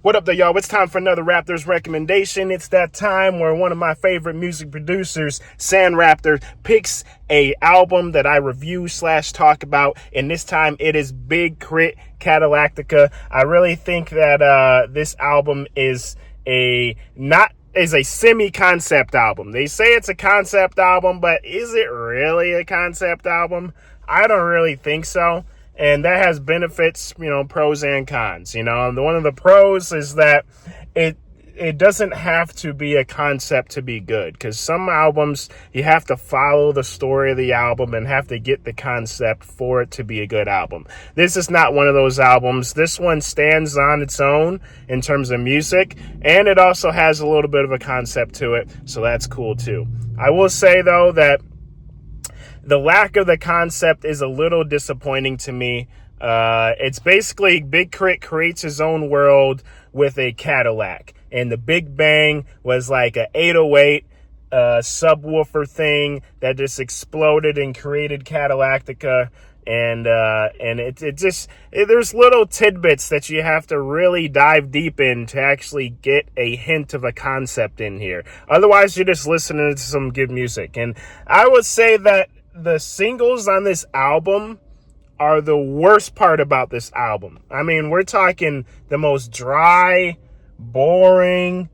What up, though, y'all? It's time for another Raptors recommendation. It's that time where one of my favorite music producers, Sant Raptor, picks a album that I review / talk about, and this time it is Big K.R.I.T, Cadillactica. I really think that this album is a semi-concept album. They say it's a concept album, but is it really a concept album? I don't really think so. And that has benefits, pros and cons. One of the pros is that it doesn't have to be a concept to be good, because some albums you have to follow the story of the album and have to get the concept for it to be a good album. This is not one of those albums. This one stands on its own in terms of music, and it also has a little bit of a concept to it, so that's cool too. I will say though that the lack of the concept is a little disappointing to me. It's basically Big K.R.I.T creates his own world with a Cadillac. And the Big Bang was like an 808 subwoofer thing that just exploded and created Cadillactica. And there's little tidbits that you have to really dive deep in to actually get a hint of a concept in here. Otherwise, you're just listening to some good music. And I would say that the singles on this album are the worst part about this album. I mean, we're talking the most dry, boring,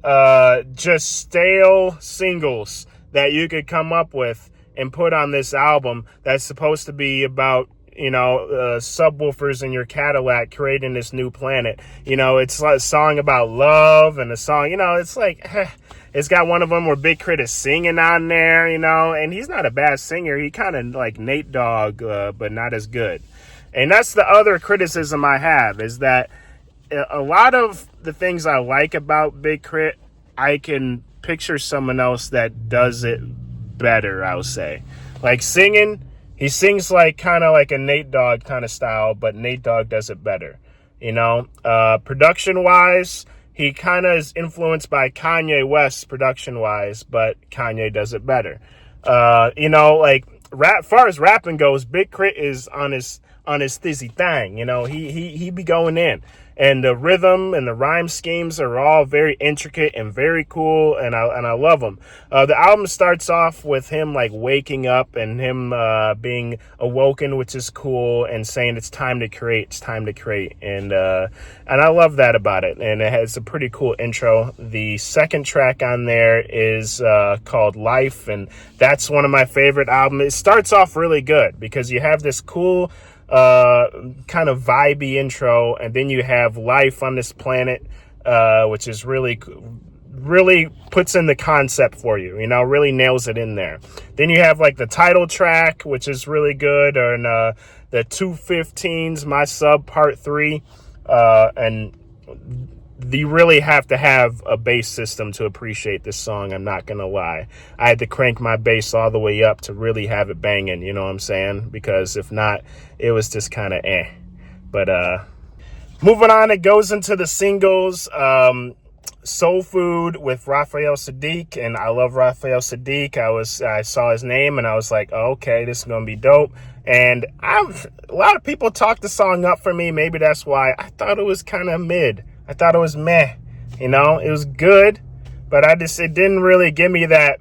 just stale singles that you could come up with and put on this album that's supposed to be about, subwoofers in your Cadillac creating this new planet. It's like a song about love and a song, it's like, it's got one of them where Big K.R.I.T is singing on there, and he's not a bad singer. He kind of like Nate Dogg, but not as good. And that's the other criticism I have, is that a lot of the things I like about Big K.R.I.T, I can picture someone else that does it better, I'll say. Like singing, he sings like kind of like a Nate Dogg kind of style, but Nate Dogg does it better. Production-wise, he kind of is influenced by Kanye West production-wise, but Kanye does it better. Far as rapping goes, Big K.R.I.T is on his thizzy thing. He be going in. And the rhythm and the rhyme schemes are all very intricate and very cool, and I love them. The album starts off with him like waking up and him being awoken, which is cool, and saying it's time to create, and I love that about it. And it has a pretty cool intro. The second track on there is called Life, and that's one of my favorite albums. It starts off really good because you have this cool kind of vibey intro, and then you have life on this planet, which is really puts in the concept for you, really nails it in there. Then you have like the title track, which is really good, and the 215's My Sub Part 3, and you really have to have a bass system to appreciate this song. I'm not gonna lie. I had to crank my bass all the way up to really have it banging, you know what I'm saying? Because if not, it was just kind of eh. But moving on, it goes into the singles. Soul Food with Raphael Saadiq, and I love Raphael Saadiq. I saw his name and I was like, oh, okay, this is gonna be dope. And a lot of people talked the song up for me. Maybe that's why I thought it was kind of mid. I thought it was meh, it was good, but it didn't really give me that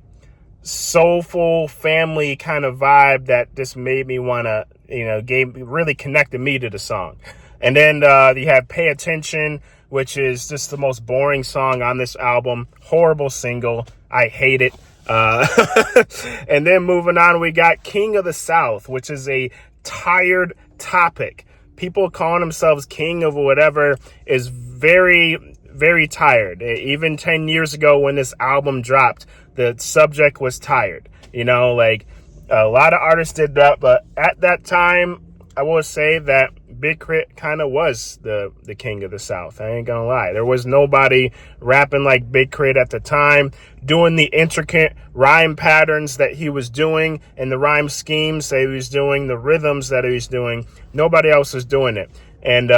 soulful family kind of vibe that just made me want to, really connected me to the song. And then you have Pay Attention, which is just the most boring song on this album. Horrible single. I hate it. And then moving on, we got King of the South, which is a tired topic. People calling themselves king of whatever is very, very tired. Even 10 years ago when this album dropped, the subject was tired. Like a lot of artists did that, but at that time, I will say that Big K.R.I.T kind of was the king of the South. I ain't gonna lie. There was nobody rapping like Big K.R.I.T at the time, doing the intricate rhyme patterns that he was doing and the rhyme schemes that he was doing, the rhythms that he was doing. Nobody else was doing it. And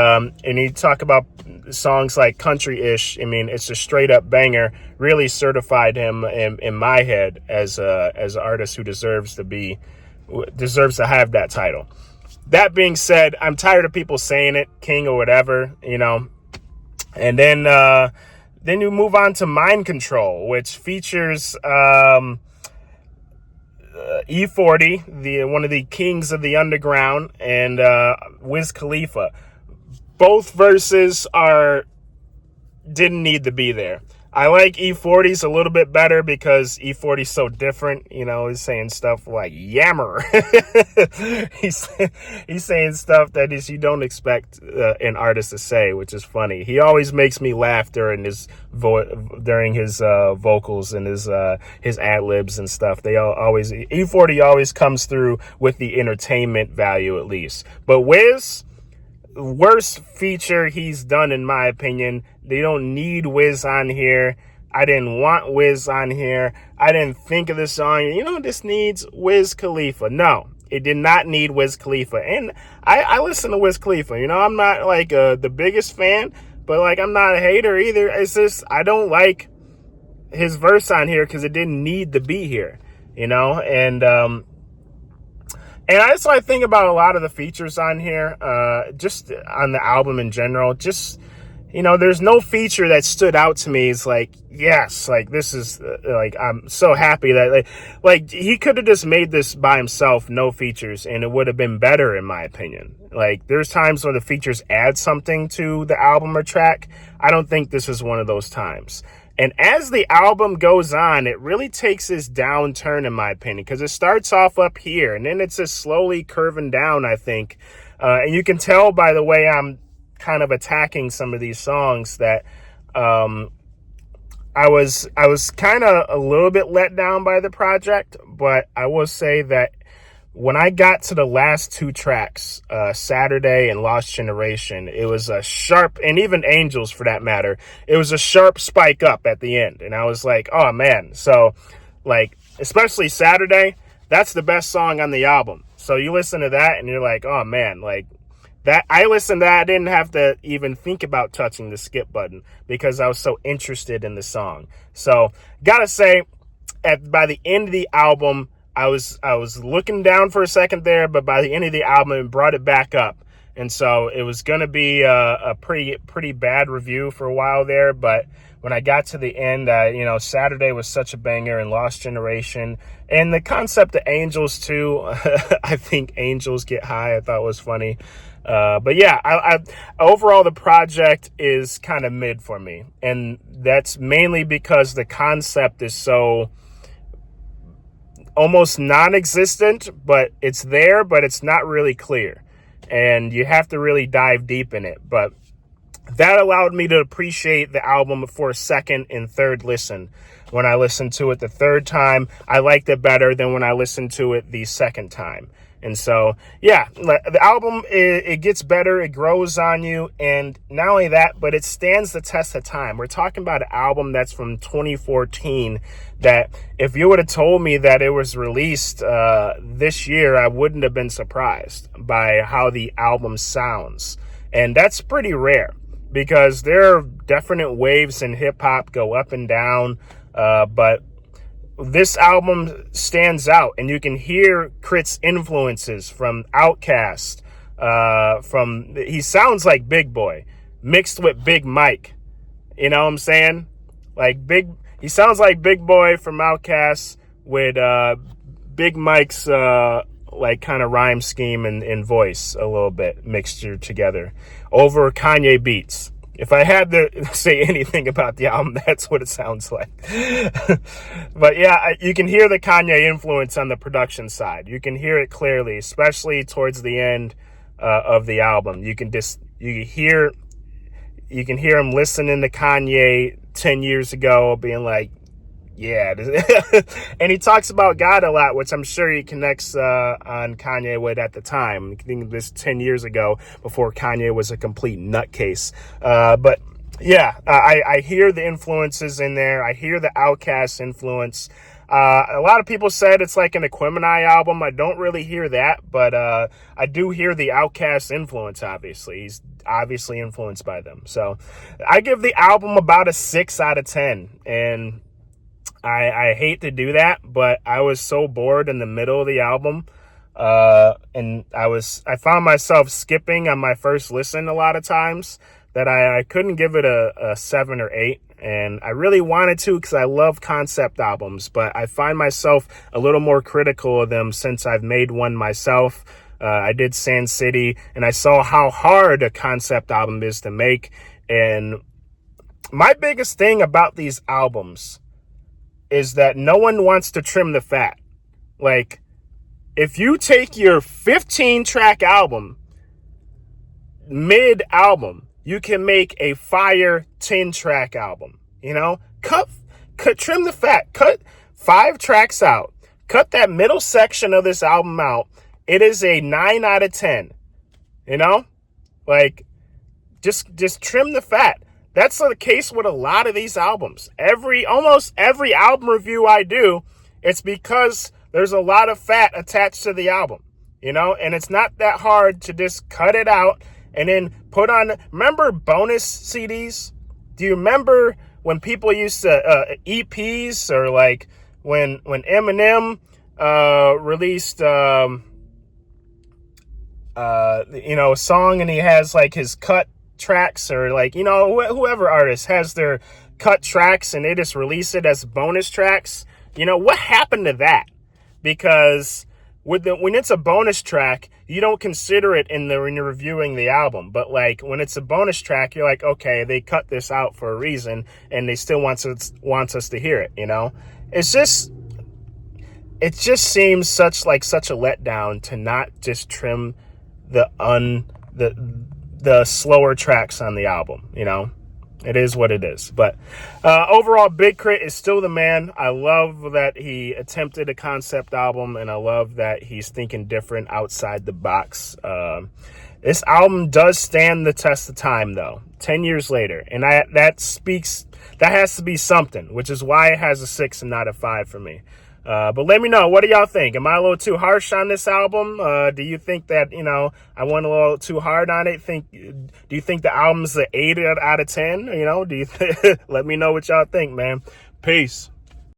you talk about songs like Country-ish. I mean, it's a straight up banger. Really certified him in my head as an artist who deserves to have that title. That being said, I'm tired of people saying it, king or whatever, And then you move on to Mind Control, which features E40, one of the kings of the underground, and Wiz Khalifa. Both verses didn't need to be there. I like E40's a little bit better because E40's so different. You know, he's saying stuff like yammer. he's saying stuff that you don't expect an artist to say, which is funny. He always makes me laugh during his vocals and his ad libs and stuff. E40 always comes through with the entertainment value, at least. But Wiz, worst feature he's done, in my opinion. They don't need Wiz on here. I didn't want Wiz on here. I didn't think of this song. You know, this needs Wiz Khalifa. No, it did not need Wiz Khalifa. And I listen to Wiz Khalifa. You know, I'm not like the biggest fan, but like I'm not a hater either. It's just I don't like his verse on here because it didn't need to be here. You know, and that's what I think about a lot of the features on here, just on the album in general. Just, you know, there's no feature that stood out to me. It's like, yes, like this is like, I'm so happy that like he could have just made this by himself, no features, and it would have been better in my opinion. Like there's times when the features add something to the album or track. I don't think this is one of those times. And as the album goes on, it really takes this downturn, in my opinion, because it starts off up here and then it's just slowly curving down, I think. And you can tell by the way I'm kind of attacking some of these songs that I was kind of a little bit let down by the project. But I will say that when I got to the last two tracks, Saturday and Lost Generation, it was a sharp, and even Angels for that matter, it was a sharp spike up at the end. And I was like, oh man. So like, especially Saturday, that's the best song on the album. So you listen to that and you're like, oh man, like that. I listened to that. I didn't have to even think about touching the skip button because I was so interested in the song. So gotta say, by the end of the album, I was looking down for a second there, but by the end of the album, it brought it back up. And so it was going to be a pretty bad review for a while there. But when I got to the end, you know, Saturday was such a banger, and Lost Generation. And the concept of Angels, too. I think Angels Get High, I thought was funny. But yeah, I overall, the project is kind of mid for me. And that's mainly because the concept is so almost non-existent, but it's there, but it's not really clear. And you have to really dive deep in it. But that allowed me to appreciate the album for a second and third listen. When I listened to it the third time, I liked it better than when I listened to it the second time. And so, yeah, the album, it gets better, it grows on you, and not only that, but it stands the test of time. We're talking about an album that's from 2014 that if you would have told me that it was released this year, I wouldn't have been surprised by how the album sounds. And that's pretty rare because there are definite waves in hip-hop, go up and down, but this album stands out, and you can hear K.R.I.T's influences from Outkast. He sounds like Big Boy mixed with Big Mike. You know what I'm saying? He sounds like Big Boy from Outkast with Big Mike's like kind of rhyme scheme and voice a little bit mixture together over Kanye beats. If I had to say anything about the album, that's what it sounds like. But yeah, you can hear the Kanye influence on the production side. You can hear it clearly, especially towards the end of the album. You can hear him listening to Kanye 10 years ago, being like, yeah. And he talks about God a lot, which I'm sure he connects on Kanye with at the time. I think this 10 years ago, before Kanye was a complete nutcase. But yeah, I hear the influences in there. I hear the Outkast influence. A lot of people said it's like an Aquemini album. I don't really hear that, but I do hear the Outkast influence, obviously. He's obviously influenced by them. So I give the album about a 6 out of 10. And I hate to do that, but I was so bored in the middle of the album. And I found myself skipping on my first listen a lot of times. that I couldn't give it a 7 or 8. And I really wanted to because I love concept albums, but I find myself a little more critical of them since I've made one myself. I did Sand City, and I saw how hard a concept album is to make. And my biggest thing about these albums is that no one wants to trim the fat. Like, if you take your 15-track album, mid-album, you can make a fire 10-track album. You know, trim the fat, cut 5 tracks out, cut that middle section of this album out. It is a 9 out of 10. You know, like, just trim the fat. That's the case with a lot of these albums. Almost every album review I do, it's because there's a lot of fat attached to the album, you know, and it's not that hard to just cut it out and then put on. Remember bonus CDs? Do you remember when people used to EPs, or like when Eminem released you know, a song, and he has like his cut tracks, or like, you know, whoever artist has their cut tracks and they just release it as bonus tracks. You know, what happened to that? Because when it's a bonus track, you don't consider it when you're reviewing the album. But like when it's a bonus track, you're like, okay, they cut this out for a reason, and they still wants us to hear it. You know, it just seems such a letdown to not just trim the slower tracks on the album. You know, it is what it is. But overall, Big K.R.I.T is still the man. I love that he attempted a concept album, and I love that he's thinking different outside the box. This album does stand the test of time, though, 10 years later. And that has to be something, which is why it has a 6 and not a 5 for me. But let me know, what do y'all think? Am I a little too harsh on this album? Do you think that, you know, I went a little too hard on it? Do you think the album's an 8 out of 10? You know, let me know what y'all think, man. Peace.